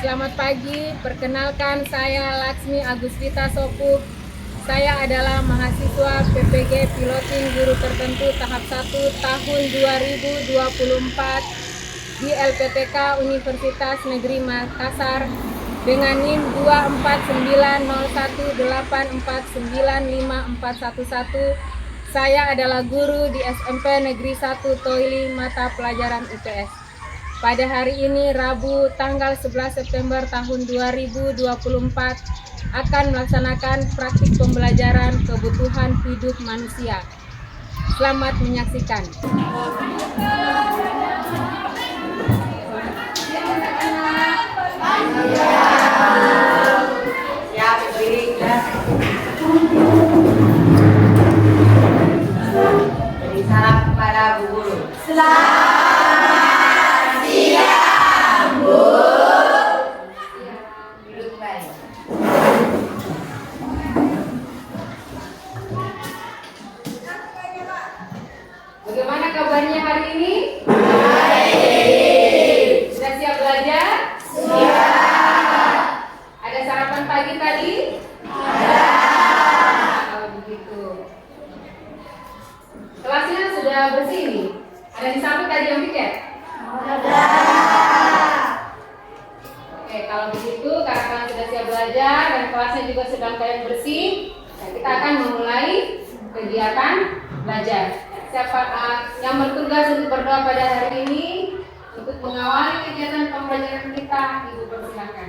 selamat pagi. Perkenalkan, saya Laksmi Agustina Sopuk. Saya adalah mahasiswa PPG Piloting Guru Tertentu tahap 1 tahun 2024 di LPTK Universitas Negeri Makassar dengan NIM 24908495411. Saya adalah guru di SMP Negeri 1 Toili mata pelajaran IPS. Pada hari ini, Rabu, tanggal 11 September tahun 2024, akan melaksanakan praktik pembelajaran kebutuhan hidup manusia. Selamat menyaksikan. Ya, berdiri. Jadi salam kepada Bu Guru. Selamat siang, Bu. Duduk baik. Bagaimana kabarnya hari ini? Baik. Sudah siap belajar? Siap. Ada sarapan pagi tadi? Ada. Kalau begitu. Kelasnya sudah bersih nih? Ada yang disapu tadi yang piket? Ada. Oke, kalau begitu karena kalian sudah siap belajar dan kelasnya juga sedang kalian bersih, kita akan memulai kegiatan belajar. Siapa yang bertugas untuk berdoa pada hari ini untuk mengawali kegiatan pembelajaran kita? Ibu persilakan.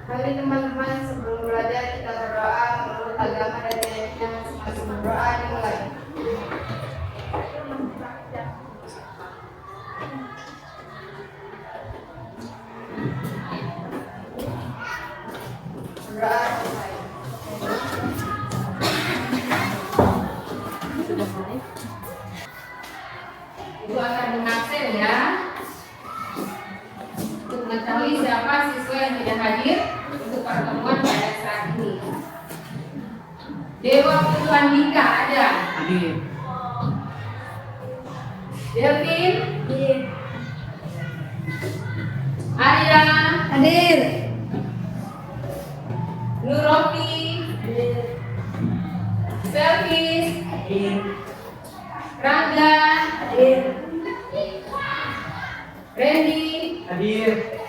Mari teman-teman, sebelum belajar kita berdoa menurut agama dan ayatnya masing-masing. Berdoa dimulai. Berdoa dimulai. Ibu akan mengabsen ya untuk mengetahui siapa siswa yang tidak hadir untuk pertemuan pada saat ini. Dewa Putuan Dika ada? Hadir. Delvin? Arya? Hadir. Nurofi? Selvis? Hadir. Rangga? Hadir. Randy? Hadir.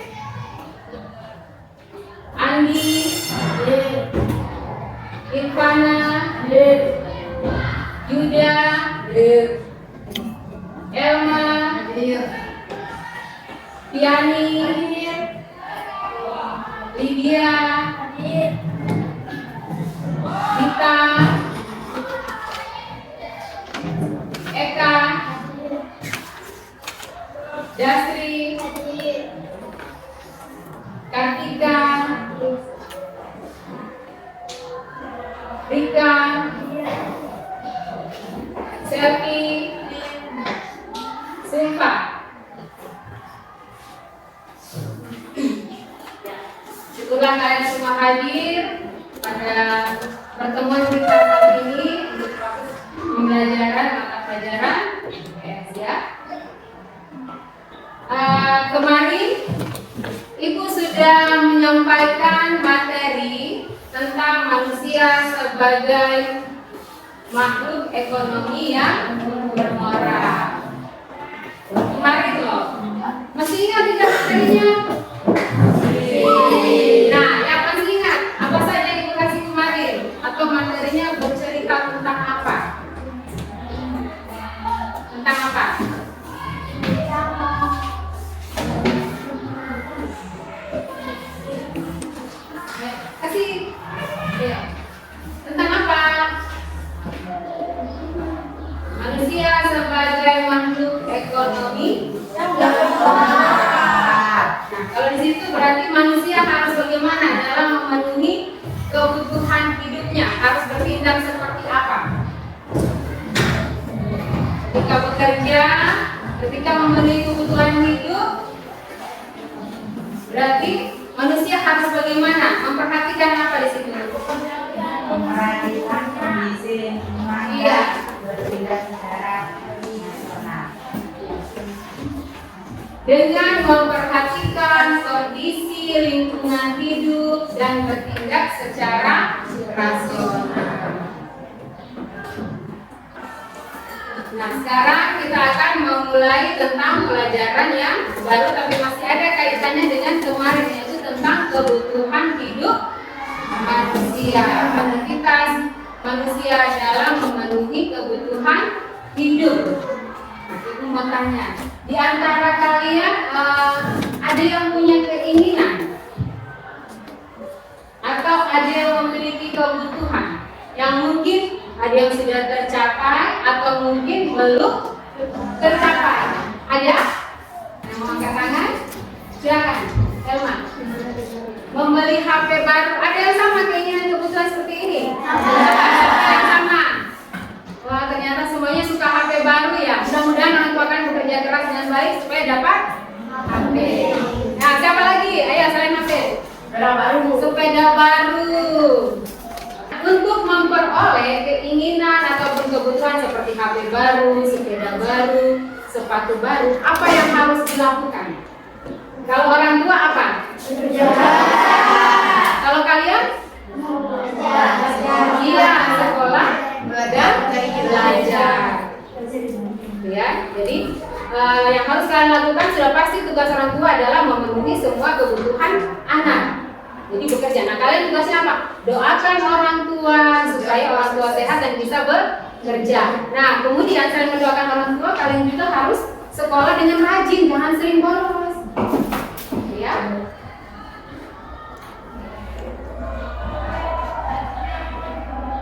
Andi? Hadir. Irfana? Hadir. Yuda? Hadir. Elma? Hadir. Tiani? Hadir. Lydia? Hadir. Dita? Eka? Dasri? Kartika? Rika? Selvi? Sumpah? Syukurlah kalian semua hadir pada pertemuan kita kali ini untuk proses pembelajaran mata pelajaran IPS ya. Kemarin Ibu sudah menyampaikan materi tentang manusia sebagai makhluk ekonomi yang bermoral. Kemarin loh, masih ingat tidak materinya? Nah, yang masih ingat apa saja yang Ibu kasih kemarin? Atau materinya bercerita tentang apa? Tentang apa? Kasih. Ayo. Tentang apa? Manusia sebagai makhluk ekonomi. Nah, kalau di situ berarti manusia harus bagaimana dalam memenuhi kebutuhan hidupnya, harus bertindak seperti apa? Ketika bekerja, ketika memenuhi kebutuhan hidup, berarti Manusia harus bagaimana? Memperhatikan apa di situ? Memperhatikan kondisi lingkungan Iya. berpindah secara nasional. Dengan memperhatikan kondisi lingkungan hidup dan bertindak secara rasional. Nah, sekarang kita akan memulai tentang pelajaran yang baru tapi masih ada kaitannya dengan kemarin, yaitu tentang kebutuhan hidup manusia. Aktivitas manusia dalam memenuhi kebutuhan hidup. Nah, itu mau tanya, di antara kalian ada yang punya keinginan atau ada yang memiliki kebutuhan yang mungkin ada yang sudah tercapai atau mungkin belum tercapai? Ada? Yang mau angkat tangan? Silakan, Elma. Membeli HP baru. Ada yang sama keinginan kebutuhan seperti ini? Ada yang sama. Wah, ternyata semuanya suka HP baru ya. Mudah-mudahan orang tua akan bekerja keras dengan baik supaya dapat HP. Nah, siapa lagi? Ayo, selain HP. Sepeda baru. Untuk memperoleh keinginan ataupun kebutuhan seperti HP baru, sepeda baru, sepatu baru, apa yang harus dilakukan? Kalau orang tua apa? Kalau kalian? Iya, sekolah dan belajar. Ya, jadi yang harus kalian lakukan sudah pasti tugas orang tua adalah memenuhi semua kebutuhan anak. Jadi bekerja. Nah, kalian tugasnya apa? Doakan orang tua supaya orang tua sehat dan bisa bekerja. Nah, kemudian selain mendoakan orang tua, kalian juga harus sekolah dengan rajin, jangan sering bolos. Ya.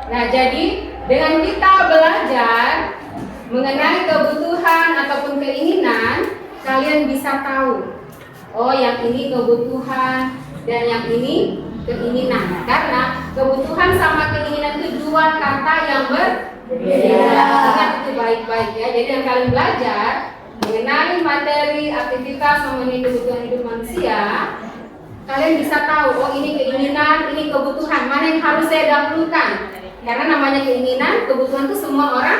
Nah, jadi dengan kita belajar mengenai kebutuhan ataupun keinginan, kalian bisa tahu, oh yang ini kebutuhan dan yang ini keinginan. Karena kebutuhan sama keinginan itu dua kata yang berbeda. Ingat itu baik-baik ya. Jadi yang kalian belajar mengenai materi aktivitas memenuhi kebutuhan hidup manusia, kalian bisa tahu, oh ini keinginan, ini kebutuhan, mana yang harus saya dahulukan. Karena namanya keinginan, kebutuhan itu semua orang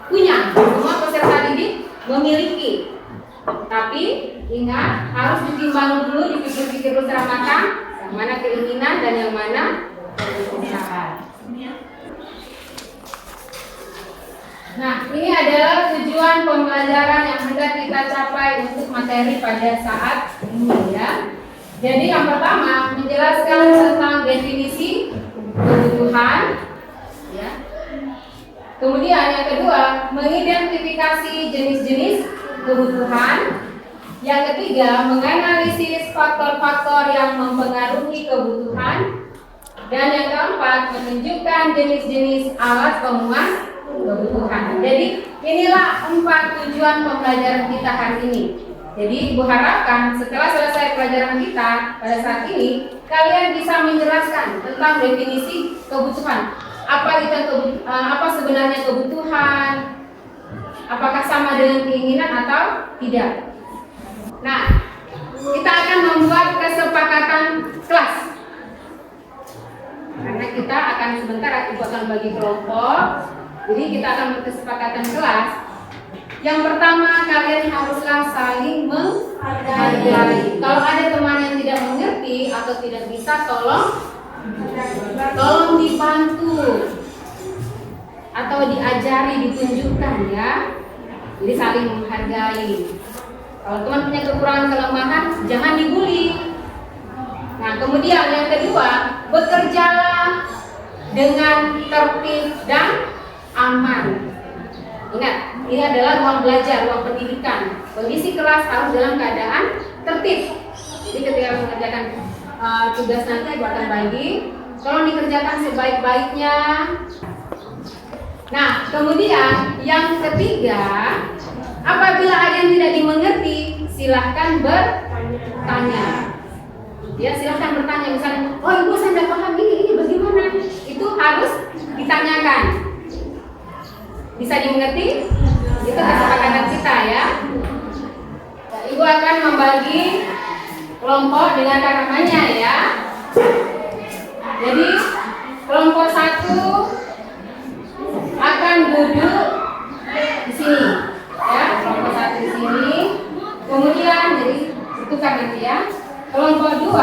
punya, semua peserta didik memiliki. Tapi ingat, harus ditimbang dulu, dipikir-pikir dulu secara matang, yang mana keinginan dan yang mana kebutuhan. Nah, ini adalah tujuan pembelajaran yang hendak kita capai untuk materi pada saat ini ya. Jadi yang pertama menjelaskan tentang definisi kebutuhan ya. Kemudian yang kedua mengidentifikasi jenis-jenis kebutuhan. Yang ketiga menganalisis faktor-faktor yang mempengaruhi kebutuhan. Dan yang keempat menunjukkan jenis-jenis alat pemuas kebutuhan. Jadi inilah 4 tujuan pembelajaran kita hari ini. Jadi Ibu harapkan setelah selesai pelajaran kita pada saat ini, kalian bisa menjelaskan tentang definisi kebutuhan. Apa sebenarnya kebutuhan? Apakah sama dengan keinginan atau tidak? Nah, kita akan membuat kesepakatan kelas. Karena kita akan sebentar Ibu akan bagi kelompok. Jadi kita akan berkesepakatan kelas. Yang pertama, kalian haruslah saling menghargai. Kalau ada teman yang tidak mengerti atau tidak bisa, tolong dibantu atau diajari, ditunjukkan ya. Jadi saling menghargai. Kalau teman punya kekurangan kelemahan, jangan dibully. Nah, kemudian yang kedua, bekerjalah dengan tertib dan aman. Ingat, ini adalah ruang belajar, ruang pendidikan. Kondisi kelas harus dalam keadaan tertib. Jadi ketika mengerjakan tugas nanti Ibu akan bagi, tolong dikerjakan sebaik-baiknya. Nah, kemudian yang ketiga, apabila ada yang tidak dimengerti, silahkan bertanya. Ya, silahkan bertanya. Misalnya, oh Ibu saya tidak paham ini bagaimana? Itu harus ditanyakan. Bisa dimengerti? Itu kesepakatan kita ya. Ibu akan membagi kelompok dengarkan namanya ya. Jadi kelompok 1 akan duduk di sini ya, kelompok 1 di sini. Kemudian jadi tentukan nanti ya. Kelompok 2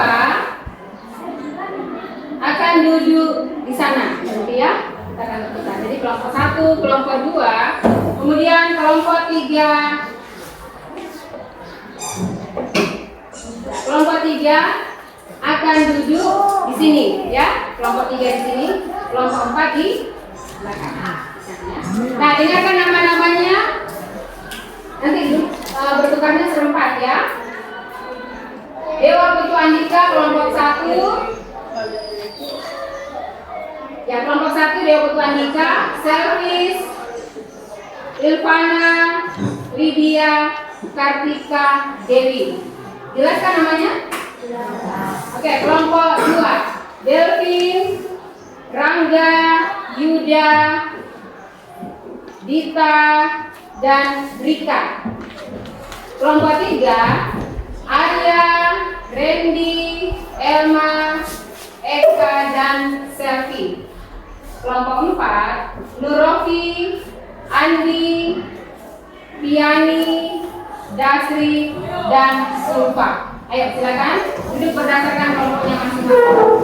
akan duduk di sana, nanti ya. Kita akan tentukan. Jadi kelompok 1, kelompok 2, kemudian kelompok 3. Kelompok 3 akan duduk di sini ya. Kelompok 3 di sini, kelompok 4 di belakang. Nah, dengarkan nama-namanya. Nanti bertukarnya serempat ya. Dewa Putu Andika kelompok 1. Ya, kelompok 1 Dewa Putu Andika, Selvis, Ilvana, Lydia, Kartika, Dewi. Jelaskan namanya? Oke, kelompok 2 Delvin, Rangga, Yuda, Dita, dan Rika. Kelompok 3 Arya, Randy, Elma, Eka, dan Selvi. Kelompok 4 Nurofi, Andi, Piani, Dasri, dan Sulfa. Ayo silakan duduk berdasarkan kelompoknya masing-masing.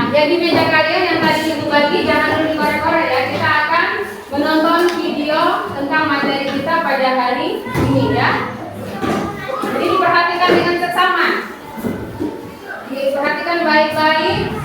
Jadi meja kalian yang tadi ibu bagi jangan dulu dikorek-korek ya. Kita akan menonton video tentang materi kita pada hari ini ya. Jadi diperhatikan dengan seksama. Diperhatikan baik-baik.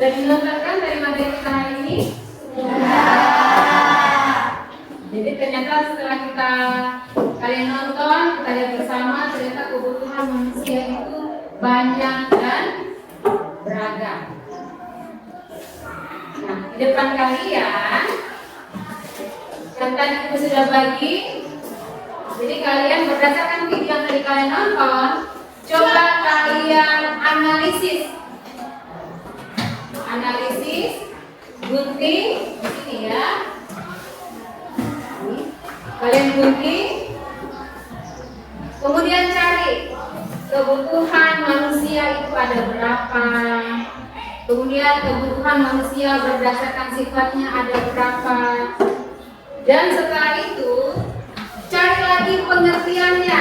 Sudah dinontonkan dari materi kita hari ini? Jadi ternyata setelah kalian nonton, kita lihat bersama, ternyata kebutuhan manusia itu banyak dan beragam. Nah, di depan kalian, yang tadi aku sudah bagi, jadi kalian berdasarkan video yang tadi kalian nonton, coba kalian analisis, gunting di sini ya. Kalian gunting, kemudian cari kebutuhan manusia itu ada berapa. Kemudian kebutuhan manusia berdasarkan sifatnya ada berapa. Dan setelah itu cari lagi pengertiannya.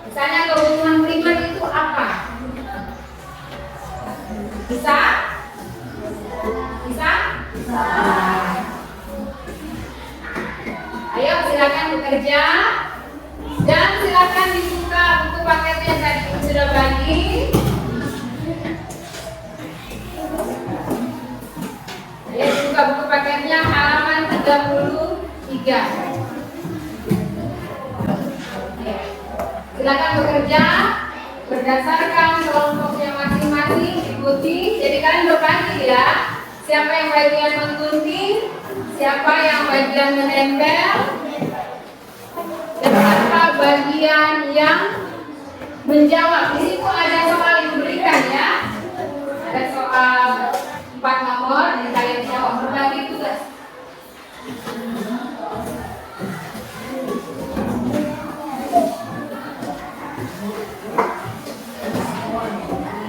Misalnya kebutuhan primer itu apa? Bisa? Ayo silakan bekerja dan silakan dibuka buku paketnya yang tadi sudah bagi. Ayo dibuka buku paketnya halaman 33. Silakan bekerja berdasarkan kelompoknya masing-masing, ikuti. Jadi kalian berbagi ya. Siapa yang bagian menggunting, siapa yang bagian menempel, dan siapa bagian yang menjawab. Di situ ada soal yang diberikan ya. Ada soal 4 nomor dan kalian jawab, berbagi tugas.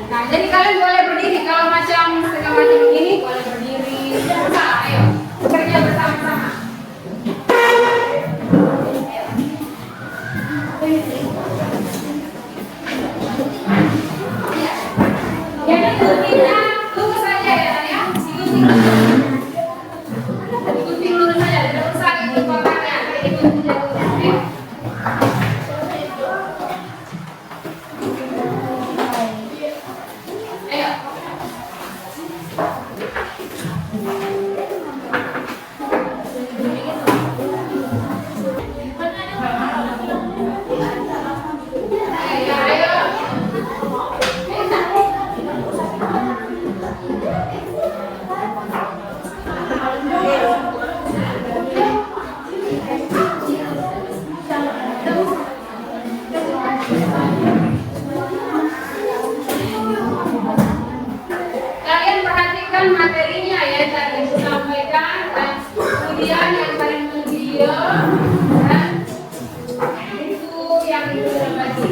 Nah, jadi kalian boleh berdiri kalau macam setengah macam begini, boleh berdiri. Nah, ayo bekerja bersama-sama. Jadi guntingnya lurus saja ya, ya. Gunting lurus saja, tidak usah ikut kotaknya. Gunting lurus, ya. Kalian perhatikan materinya ya, tadi aku sampaikan, dan kemudian yang paling video dan itu yang itu sudah bagi.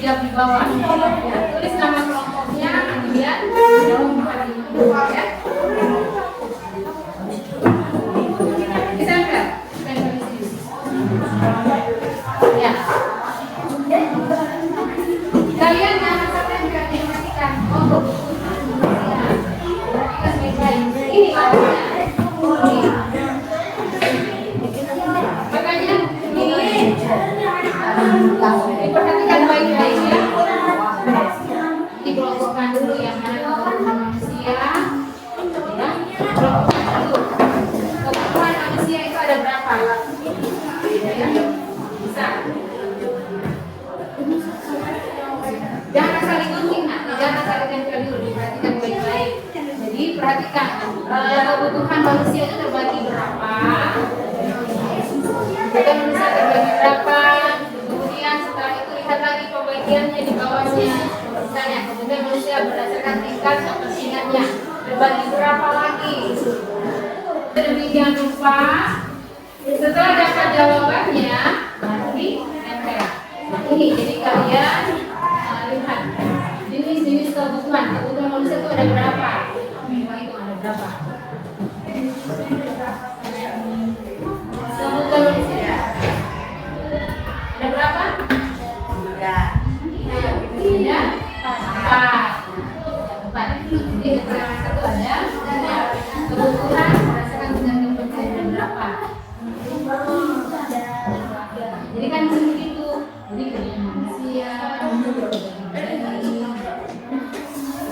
Di bawah tulis nama kelompoknya, kemudian jawab ya. Ditempel di sini. Ya. Kalian jangan sampai perhatikan. Oh, perhatikan baik-baik. Ini maksudnya. Makanya ini diperhatikan baik-baik ya. Dikelompokkan dulu yang mana manusia ya. Kelompokkan dulu. Kebutuhan manusia itu ada berapa? Ya. Bisa. Jangan asal digunting, jangan asal ditempel dulu, diperhatikan baik-baik. Jadi perhatikan kebutuhan manusia itu terbagi berapa? Kebutuhan manusia terbagi berapa? Kemudian setelah itu lihat lagi pembagiannya di bawahnya. Misalnya kemudian manusia berdasarkan tingkat kepentingannya terbagi berapa lagi. Demikian rupa setelah dapat jawabannya nanti nempel. Ini jadi kalian lihat jenis-jenis kebutuhan manusia itu ada berapa. Itu ada berapa. Kebutuhan manusia Jadi kan begitu. Jadi siap.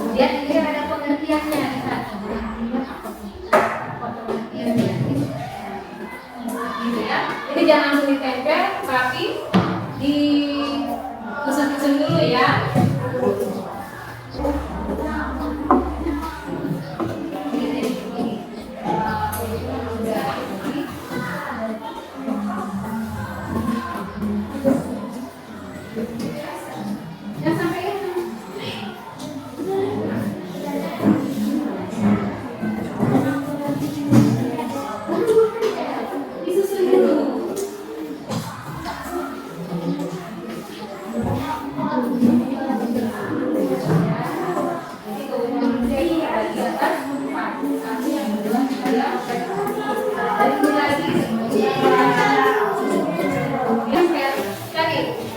Kemudian ini ada pengertiannya. Pengertiannya. Gitu ya. Ini jangan langsung ditempel, tapi disusun-susun dulu ya. Jangan sampai disusun dulu.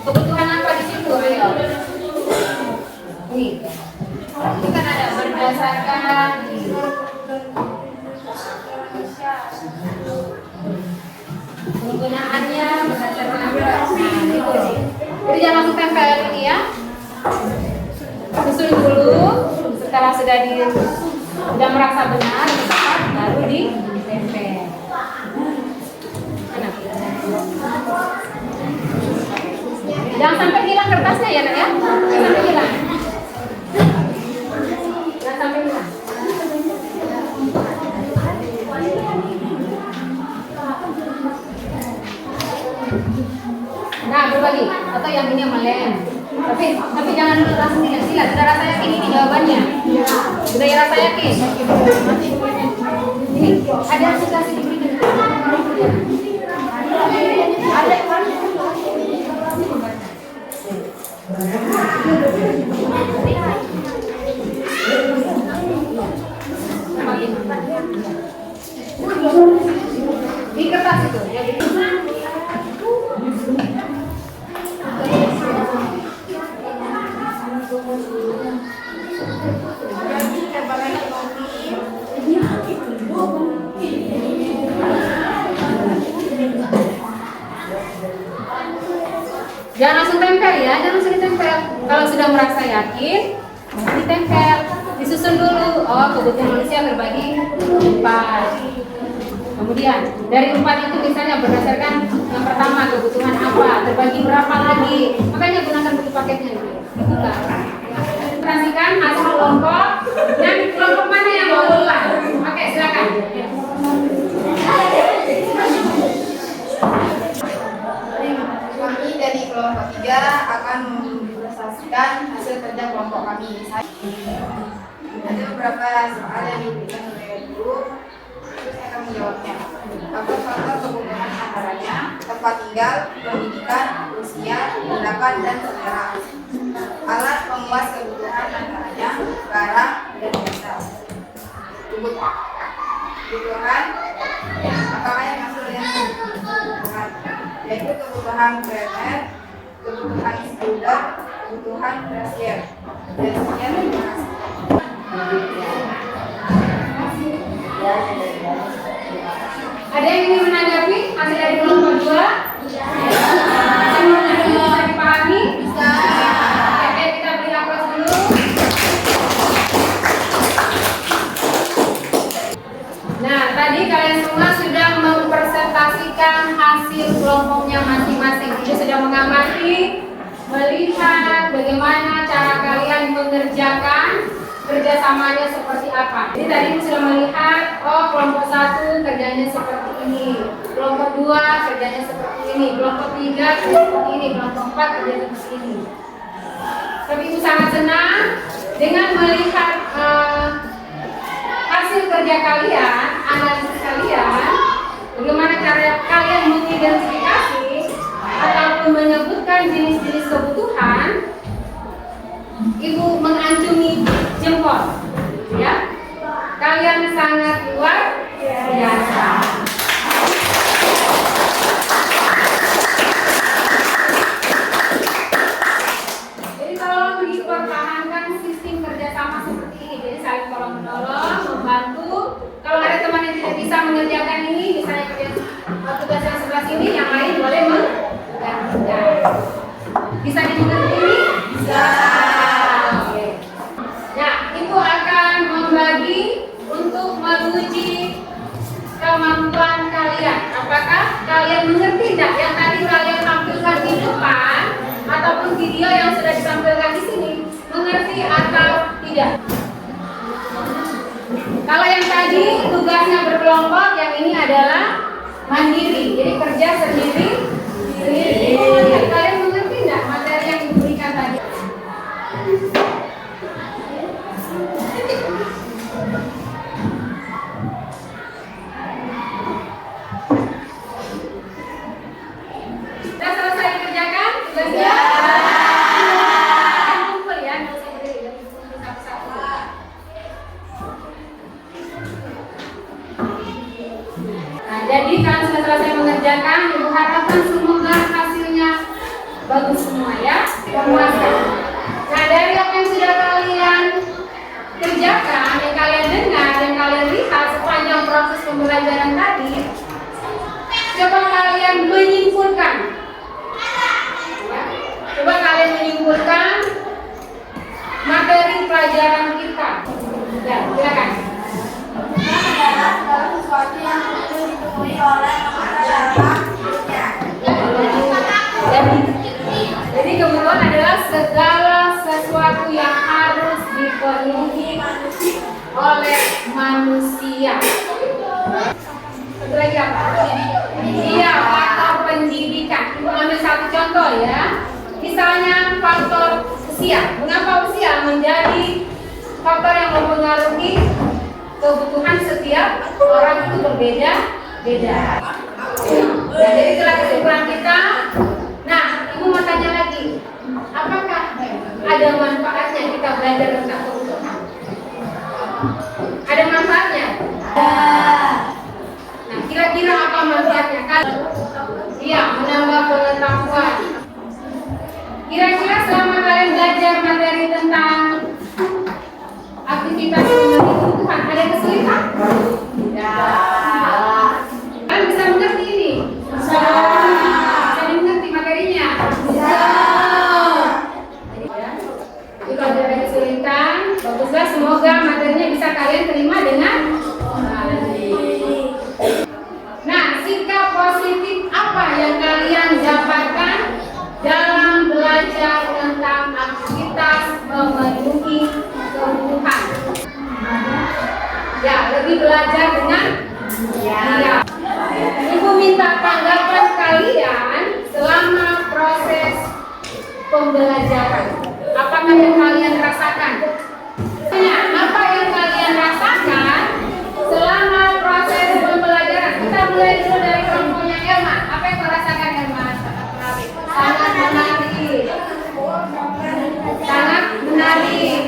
Kebutuhan apa di situ? Ayo. Ini kan ada berdasarkan penggunaannya berdasarkan apa? Jadi jangan langsung tempel ini ya. Susun dulu. Setelah sudah merasa benar, baru ditempel. Jangan sampai hilang kertasnya ya, Nak ya. Jangan sampai hilang. Jangan sampai hilang. Nah, berbagi atau yang ini yang lem. Tapi jangan dulu langsung sila. Sudah rasa yakin ini jawabannya. Sudah ya rasa yakin. Ini ada aplikasi diberikan. Ada di kertas itu ya. Jangan langsung tempel ya, jangan langsung ditempel. Kalau sudah merasa yakin, ditempel, disusun dulu. Oh, kebutuhan manusia berbagi 4. Kemudian dari 4 itu misalnya berdasarkan yang pertama kebutuhan apa, terbagi berapa lagi. Makanya gunakan buku paketnya dulu. Dibuka. Perhatikan hasil kelompok. Dan kelompok mana yang mau duluan? Oke, silakan. Kami dari kelompok 3 akan mempresentasikan hasil kerja kelompok kami. Ada beberapa soal yang diberikan oleh guru, terus saya akan menjawabnya. Faktor-faktor kebutuhan antaranya tempat tinggal, pendidikan, usia, tindakan, dan selera. Alat pemuas kebutuhan antaranya barang dan jasa. Kebutuhan, apakah yang masuk yang kebutuhan? Yaitu kebutuhan primer, kebutuhan sekunder, kebutuhan tersier. Dan sekian, terima kasih. Ada yang ingin menanggapi hasil dari kelompok 2? Semua bisa dipahami? Bisa. Oke, kita beri aplaus dulu. Nah, tadi kalian semua sudah mempresentasikan hasil kelompoknya masing-masing. Jadi sudah mengamati, melihat bagaimana cara kalian mengerjakan kerjasamanya seperti apa. Jadi tadi sudah melihat, oh kelompok 1 kerjanya seperti ini, kelompok 2 kerjanya seperti ini, kelompok 3 seperti ini, kelompok 4 kerjanya seperti ini. Tapi Ibu sangat senang dengan melihat hasil kerja kalian, analisis kalian, bagaimana cara kalian mengidentifikasi ataupun menyebutkan jenis-jenis kebutuhan. Ibu mengacungi jempol, ya. Kalian sangat luar biasa. Jadi tolong dipertahankan sistem kerjasama seperti ini. Jadi saling tolong menolong, membantu. Kalau ada teman yang tidak bisa mengerjakan ini, misalnya kerja tugas yang sebelah sini, yang lain boleh mengerjakan. kalian mengerti tidak yang tadi kalian tampilkan di depan ataupun video yang sudah ditampilkan di sini? Mengerti atau tidak? Kalau yang tadi tugasnya berkelompok, yang ini adalah mandiri. Jadi kerja sendiri. Kalian mengerti tidak materi yang diberikan tadi? Sudah selesai dikerjakan tugasnya? Kumpul ya, nggak usah berdiri, satu-satu. Nah, jadi kalian sudah selesai mengerjakan. Ibu harapkan semoga hasilnya bagus semua ya, memuaskan. Nah, dari apa yang sudah kalian kerjakan, yang kalian dengar, yang kalian lihat sepanjang proses pembelajaran tadi, coba kalian menyimpulkan. Ya, coba kalian menyimpulkan materi pelajaran kita. Ya, silakan. adalah segala sesuatu yang perlu dipenuhi oleh masyarakat. Jadi kebutuhan adalah segala sesuatu yang harus dipenuhi oleh manusia. Satu lagi apa? Iya, faktor pendidikan. Ibu ambil satu contoh ya. Misalnya faktor usia. Mengapa usia menjadi faktor yang mempengaruhi kebutuhan setiap orang itu berbeda-beda. Nah, jadi itulah kesimpulan kita. Nah, ibu mau tanya lagi, apakah ada manfaatnya kita belajar tentang kebutuhan? Ada manfaatnya? Nah, kira-kira apa manfaatnya? Iya, menambah pengetahuan. Kira-kira selama kalian belajar materi tentang aktivitas memenuhi kebutuhan, ada kesulitan? Kalian bisa mengerti ini? Bisa mengerti materinya? Bisa. Jadi kalau ada kesulitan, baguslah, semoga materinya bisa kalian terima dengan baik. Nah, sikap positif apa yang kalian dapatkan dalam belajar tentang aktivitas memenuhi kebutuhan? Ya, lebih belajar dengan ya. Ibu minta tanggapan kalian selama proses pembelajaran. Apakah yang kalian rasakan? Apa yang kalian rasakan selama proses pembelajaran? Kita mulai dulu dari kelompoknya Elma. Apa yang kau rasakan, Elma? Sangat menarik. Sangat menarik.